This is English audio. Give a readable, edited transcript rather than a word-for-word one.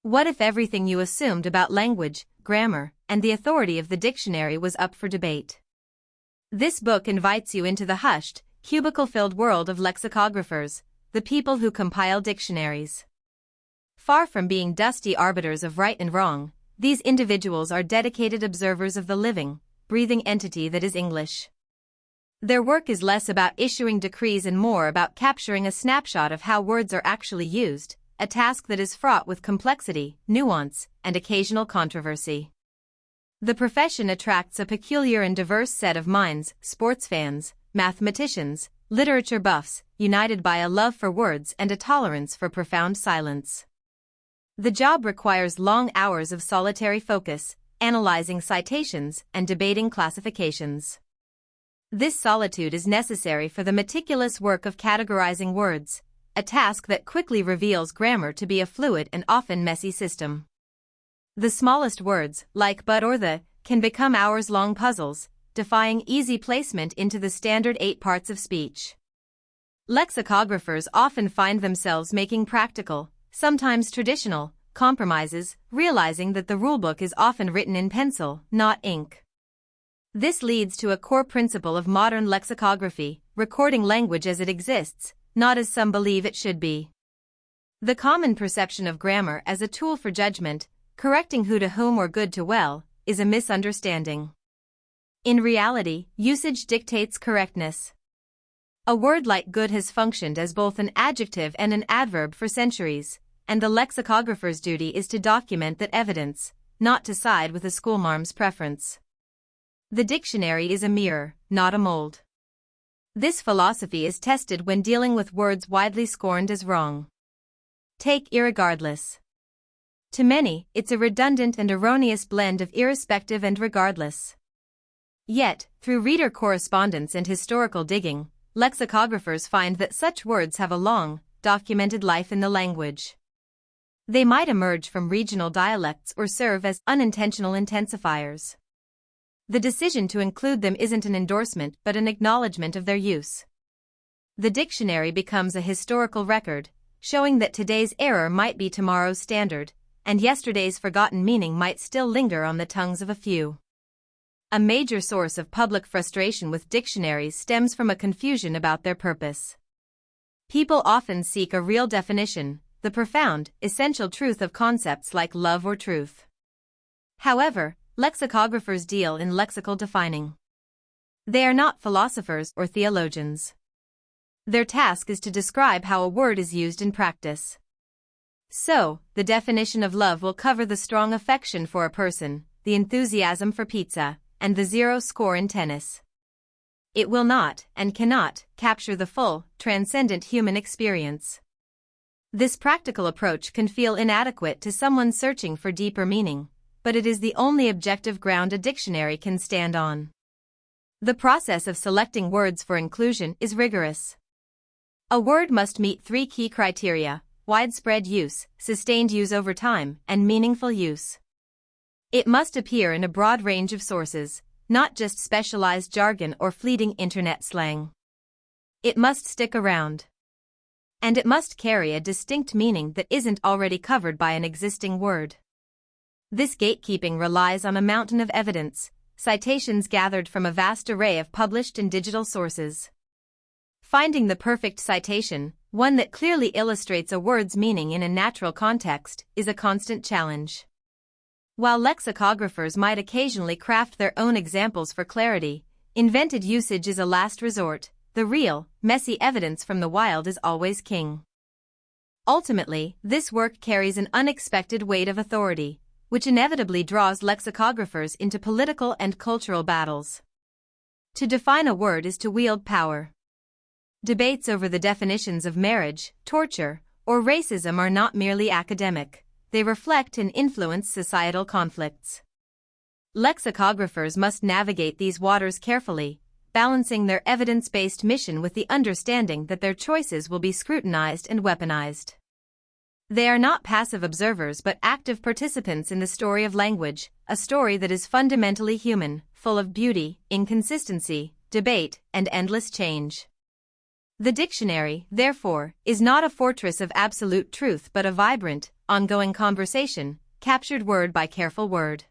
What if everything you assumed about language, grammar, and the authority of the dictionary was up for debate? This book invites you into the hushed, cubicle-filled world of lexicographers, the people who compile dictionaries. Far from being dusty arbiters of right and wrong, these individuals are dedicated observers of the living, breathing entity that is English. Their work is less about issuing decrees and more about capturing a snapshot of how words are actually used, a task that is fraught with complexity, nuance, and occasional controversy. The profession attracts a peculiar and diverse set of minds: sports fans, mathematicians, literature buffs, united by a love for words and a tolerance for profound silence. The job requires long hours of solitary focus, analyzing citations and debating classifications. This solitude is necessary for the meticulous work of categorizing words, a task that quickly reveals grammar to be a fluid and often messy system. The smallest words, like but or the, can become hours-long puzzles, defying easy placement into the standard 8 parts of speech. Lexicographers often find themselves making practical, sometimes traditional, compromises, realizing that the rulebook is often written in pencil, not ink. This leads to a core principle of modern lexicography: recording language as it exists, not as some believe it should be. The common perception of grammar as a tool for judgment, correcting who to whom or good to well, is a misunderstanding. In reality, usage dictates correctness. A word like good has functioned as both an adjective and an adverb for centuries, and the lexicographer's duty is to document that evidence, not to side with a schoolmarm's preference. The dictionary is a mirror, not a mold. This philosophy is tested when dealing with words widely scorned as wrong. Take irregardless. To many, it's a redundant and erroneous blend of irrespective and regardless. Yet, through reader correspondence and historical digging, lexicographers find that such words have a long, documented life in the language. They might emerge from regional dialects or serve as unintentional intensifiers. The decision to include them isn't an endorsement but an acknowledgement of their use. The dictionary becomes a historical record, showing that today's error might be tomorrow's standard, and yesterday's forgotten meaning might still linger on the tongues of a few. A major source of public frustration with dictionaries stems from a confusion about their purpose. People often seek a real definition, the profound, essential truth of concepts like love or truth. However, lexicographers deal in lexical defining. They are not philosophers or theologians. Their task is to describe how a word is used in practice. So, the definition of love will cover the strong affection for a person, the enthusiasm for pizza, and the 0 score in tennis. It will not, and cannot, capture the full, transcendent human experience. This practical approach can feel inadequate to someone searching for deeper meaning, but it is the only objective ground a dictionary can stand on. The process of selecting words for inclusion is rigorous. A word must meet 3 key criteria: widespread use, sustained use over time, and meaningful use. It must appear in a broad range of sources, not just specialized jargon or fleeting internet slang. It must stick around. And it must carry a distinct meaning that isn't already covered by an existing word. This gatekeeping relies on a mountain of evidence, citations gathered from a vast array of published and digital sources. Finding the perfect citation, one that clearly illustrates a word's meaning in a natural context, is a constant challenge. While lexicographers might occasionally craft their own examples for clarity, invented usage is a last resort. The real, messy evidence from the wild is always king. Ultimately, this work carries an unexpected weight of authority, which inevitably draws lexicographers into political and cultural battles. To define a word is to wield power. Debates over the definitions of marriage, torture, or racism are not merely academic, they reflect and influence societal conflicts. Lexicographers must navigate these waters carefully, balancing their evidence-based mission with the understanding that their choices will be scrutinized and weaponized. They are not passive observers but active participants in the story of language, a story that is fundamentally human, full of beauty, inconsistency, debate, and endless change. The dictionary, therefore, is not a fortress of absolute truth but a vibrant, ongoing conversation, captured word by careful word.